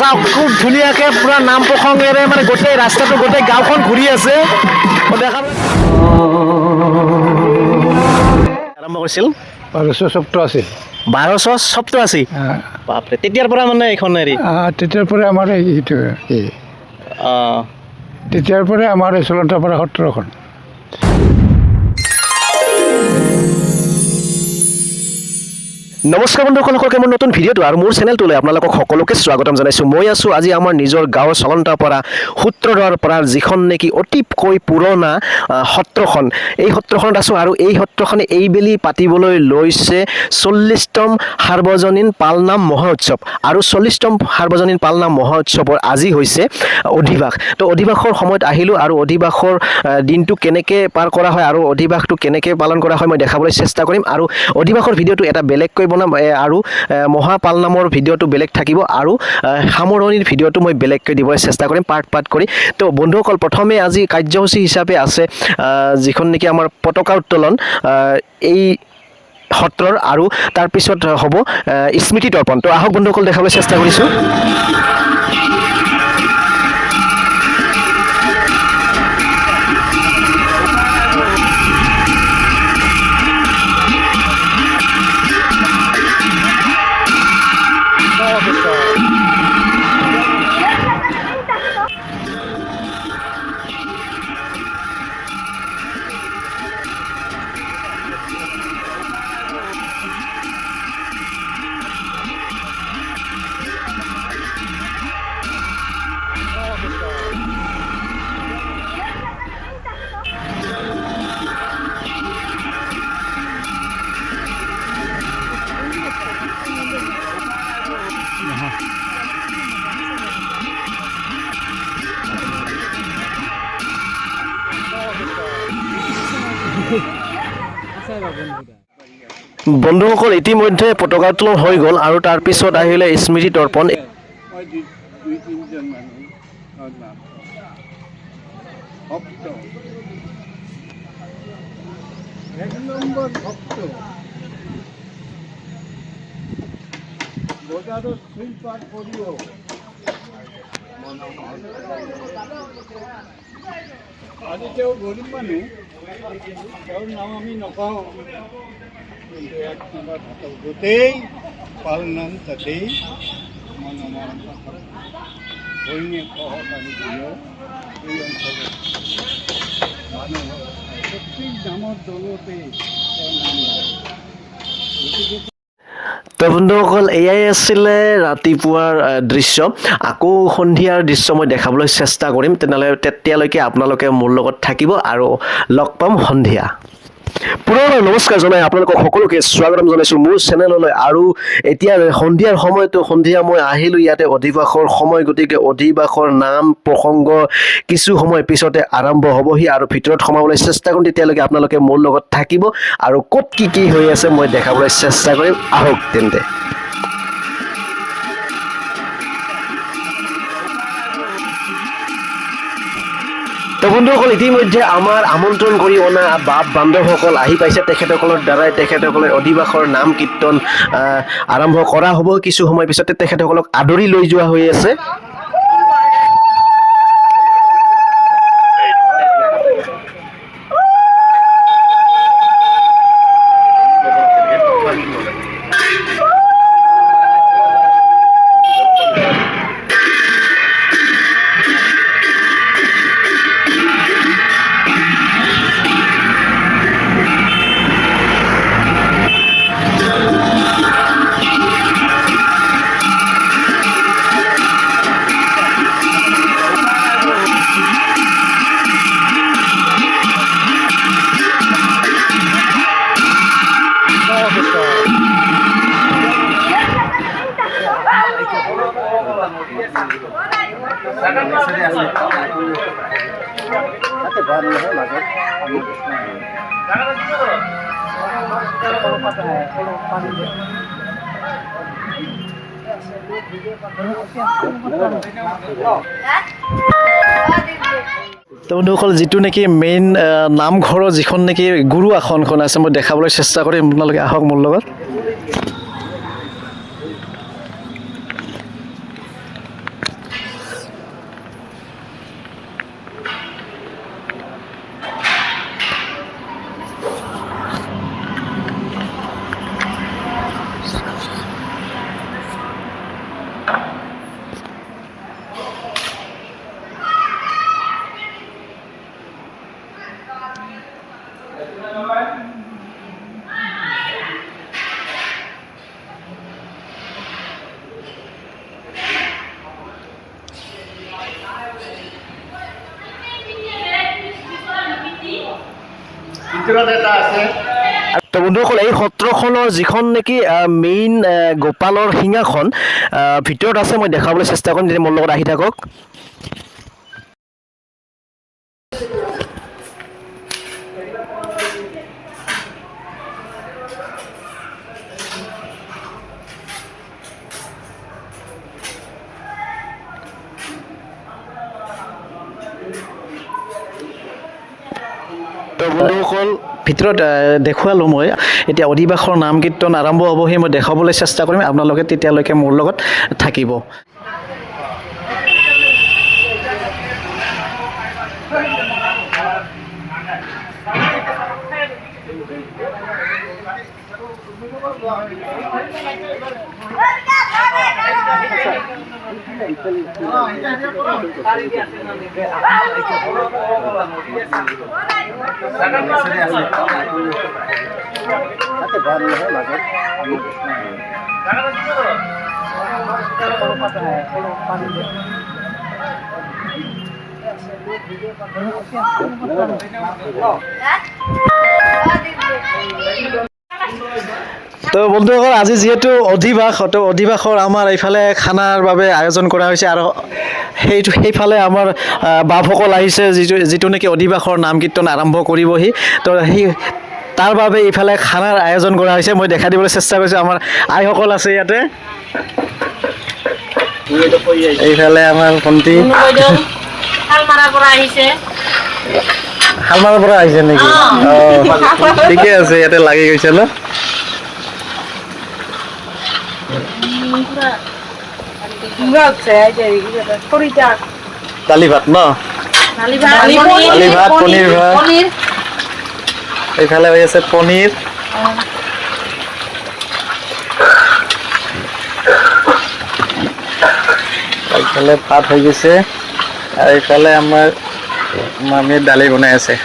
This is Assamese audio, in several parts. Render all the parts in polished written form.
চাওক খুব ধুনীয়াকৈ পুৰা নাম প্ৰসংগেৰে মানে গোটেই ৰাস্তাটো গোটেই গাঁওখন ঘূৰি আছে দেখা আৰম্ভ কৰিছিল 1287 বাপৰে তেতিয়াৰ পৰা মানে এইখন হেৰি তেতিয়াৰ পৰা আমাৰ এইটো তেতিয়াৰ পৰাই আমাৰ এই চলন্তাপাৰা সত্ৰখন নমস্কাৰ বন্ধুসকলকে মোৰ নতুন ভিডিঅ'টো আৰু মোৰ চেনেলটোলৈ আপোনালোকক সকলোকে স্বাগতম জনাইছোঁ মই আছোঁ আজি আমাৰ নিজৰ গাঁৱৰ চলন্তাপাৰা সূত্ৰধৰ পৰা যিখন নেকি অতিকৈ পুৰণা সত্ৰখন এই সত্ৰখনত আছোঁ আৰু এই সত্ৰখনে এইবেলি পাতিবলৈ লৈছে 40তম সাৰ্বজনীন পালনাম মহোৎসৱ আৰু 40তম সাৰ্বজনীন পালনাম মহোৎসৱৰ আজি হৈছে অধিবাস তো অধিবাসৰ সময়ত আহিলোঁ আৰু অধিবাসৰ দিনটো কেনেকৈ পাৰ কৰা হয় আৰু অধিবাসটো কেনেকৈ পালন কৰা হয় মই দেখাবলৈ চেষ্টা কৰিম আৰু অধিবাসৰ ভিডিঅ'টো এটা বেলেগকৈ বনাম আৰু মহাপালনামৰ ভিডিঅ'টো বেলেগ থাকিব আৰু সামৰণিৰ ভিডিঅ'টো মই বেলেগকৈ দিবলৈ চেষ্টা কৰিম পাৰ্ট কৰি তো বন্ধুসকল প্ৰথমে আজি কাৰ্যসূচী হিচাপে আছে যিখন নেকি আমাৰ পতাকা উত্তোলন এই সত্ৰৰ আৰু তাৰপিছত হ'ব স্মৃতি তৰ্পণ তো আহক বন্ধুসকল দেখাবলৈ চেষ্টা কৰিছোঁ বন্ধুসকল ইতিমধ্যে পতাকা উত্তোলন হৈ গ'ল আৰু তাৰপিছত আহিলে স্মৃতি তৰ্পণ আজি তেওঁ গৰীব মানুহ তেওঁৰ নাম আমি নকওঁ কিন্তু এক নম্বৰ ভাতৰ গোটেই পালনাম তাতেই সৈনিক সহকাৰী দিলেও এই অঞ্চলত মানুহৰ প্ৰত্যেক নামৰ দলতে তেওঁৰ নাম লয় গতিকে তো বন্ধুসকল এয়াই আছিলে ৰাতিপুৱাৰ দৃশ্য আকৌ সন্ধিয়াৰ দৃশ্য মই দেখাবলৈ চেষ্টা কৰিম তেনেহ'লে তেতিয়ালৈকে আপোনালোকে মোৰ লগত থাকিব আৰু লগ পাম সন্ধিয়া পুনৰ নমস্কাৰ জনাই আপোনালোকক সকলোকে স্বাগতম জনাইছোঁ মোৰ চেনেললৈ আৰু এতিয়া সন্ধিয়াৰ সময়তো সন্ধিয়া মই আহিলোঁ ইয়াতে অধিবাসৰ সময় গতিকে অধিবাসৰ নাম প্ৰসংগ কিছু সময় পিছতে আৰম্ভ হ'বহি আৰু ভিতৰত সোমাবলৈ চেষ্টা কৰিম তেতিয়ালৈকে আপোনালোকে মোৰ লগত থাকিব আৰু ক'ত কি হৈ আছে মই দেখাবলৈ চেষ্টা কৰিম আহক তেন্তে তো বন্ধুসকল ইতিমধ্যে আমাৰ আমন্ত্ৰণ কৰি অনা বাপ বান্ধৱসকল আহি পাইছে তেখেতসকলৰ দ্বাৰাই তেখেতসকলে অধিবাসৰ নাম কীৰ্তন আৰম্ভ কৰা হ'ব কিছু সময় পিছতে তেখেতসকলক আদৰি লৈ যোৱা হৈ আছে তো বন্ধুসকল যিটো নেকি মেইন নামঘৰৰ যিখন নেকি গুৰু আসনখন আছে মই দেখাবলৈ চেষ্টা কৰিম আপোনালোকে আহক মোৰ লগত ভিতৰত এটা আছে। তো বন্ধুসকল এই সত্ৰখনৰ যিখন নেকি মেইন গোপালৰ সিংহাসন ভিতৰত আছে, মই দেখাবলৈ চেষ্টা কৰিম, যেতিয়া মোৰ লগত আহি থাকক। তো বন্ধুসকল ভিতৰত দেখুৱালোঁ মই। এতিয়া অধিবাসৰ নাম কীৰ্তন আৰম্ভ হ'ব, সেই মই দেখাবলৈ চেষ্টা কৰিম, আপোনালোকে তেতিয়ালৈকে মোৰ লগত থাকিব। তো বন্ধুসকল আজি যিহেতু অধিবাস, তো অধিবাসৰ আমাৰ এইফালে খানাৰ বাবে আয়োজন কৰা হৈছে, আৰু সেইফালে আমাৰ বাপসকল আহিছে, যিটো নেকি অধিবাসৰ নাম কীৰ্তন আৰম্ভ কৰিবহি। তো তাৰ বাবে এইফালে খানাৰ আয়োজন কৰা হৈছে, মই দেখাই দিবলৈ চেষ্টা কৰিছোঁ। আমাৰ আইসকল আছে ইয়াতে, এইফালে আমাৰ ভণ্টি শালমাৰাৰ পৰা আহিছে। শালমাৰাৰ পৰা আহিছে নেকি? অঁ, ঠিকে আছে, ইয়াতে লাগি গৈছে ন। দালি ভাত ন, দালি ভাত, পনীৰ ভাত, এইফালে হৈ আছে পনীৰ। এইফালে ভাত হৈ গৈছে, আৰু এইফালে আমাৰ মামীয়ে দালি বনাই আছে।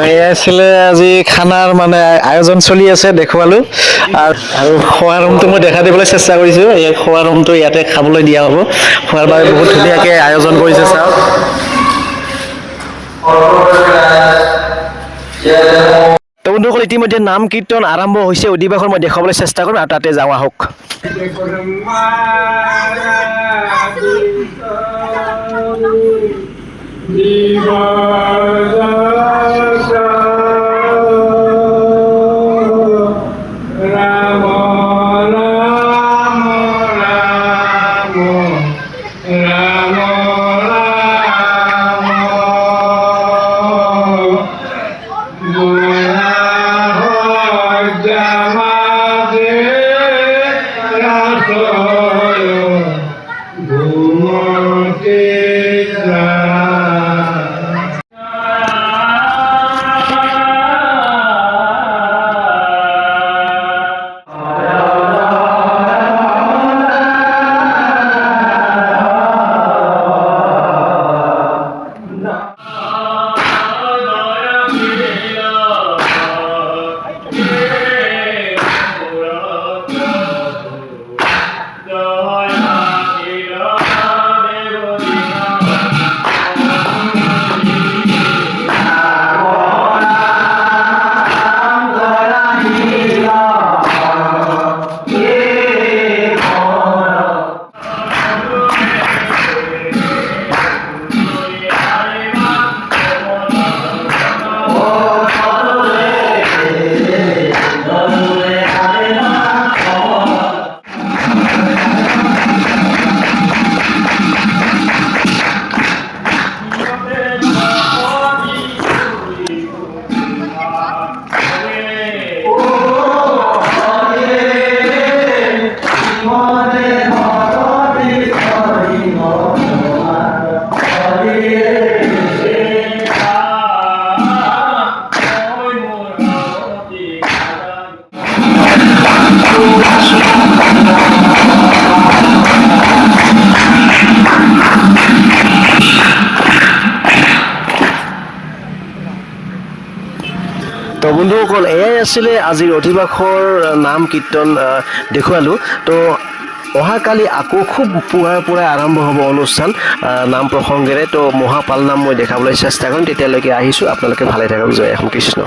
এয়া আছিলে আজি খানাৰ মানে আয়োজন চলি আছে, দেখুৱালোঁ। আৰু খোৱা ৰুমটো মই দেখাই দিবলৈ চেষ্টা কৰিছোঁ। এই খোৱা ৰুমটো ইয়াতে খাবলৈ দিয়া হ'ব, খোৱাৰ বাবে বহুত ধুনীয়াকৈ আয়োজন কৰিছে, চাওক। তো বন্ধুসকল ইতিমধ্যে নাম কীৰ্তন আৰম্ভ হৈছে অধিবাসৰ, মই দেখাবলৈ চেষ্টা কৰিম, আৰু তাতে যাওঁ, আহক। বন্ধুসকল এয়াই আছিলে আজিৰ অধিবাসৰ নাম কীৰ্তন দেখুৱালোঁ। তো অহাকালি আকৌ খুব পুৱাৰ পৰাই আৰম্ভ হ'ব অনুষ্ঠান নাম প্ৰসংগেৰে। তো মহাপাল নাম মই দেখাবলৈ চেষ্টা কৰিম। তেতিয়ালৈকে আহিছোঁ, আপোনালোকে ভালে থাকক। জয় এখন কৃষ্ণ।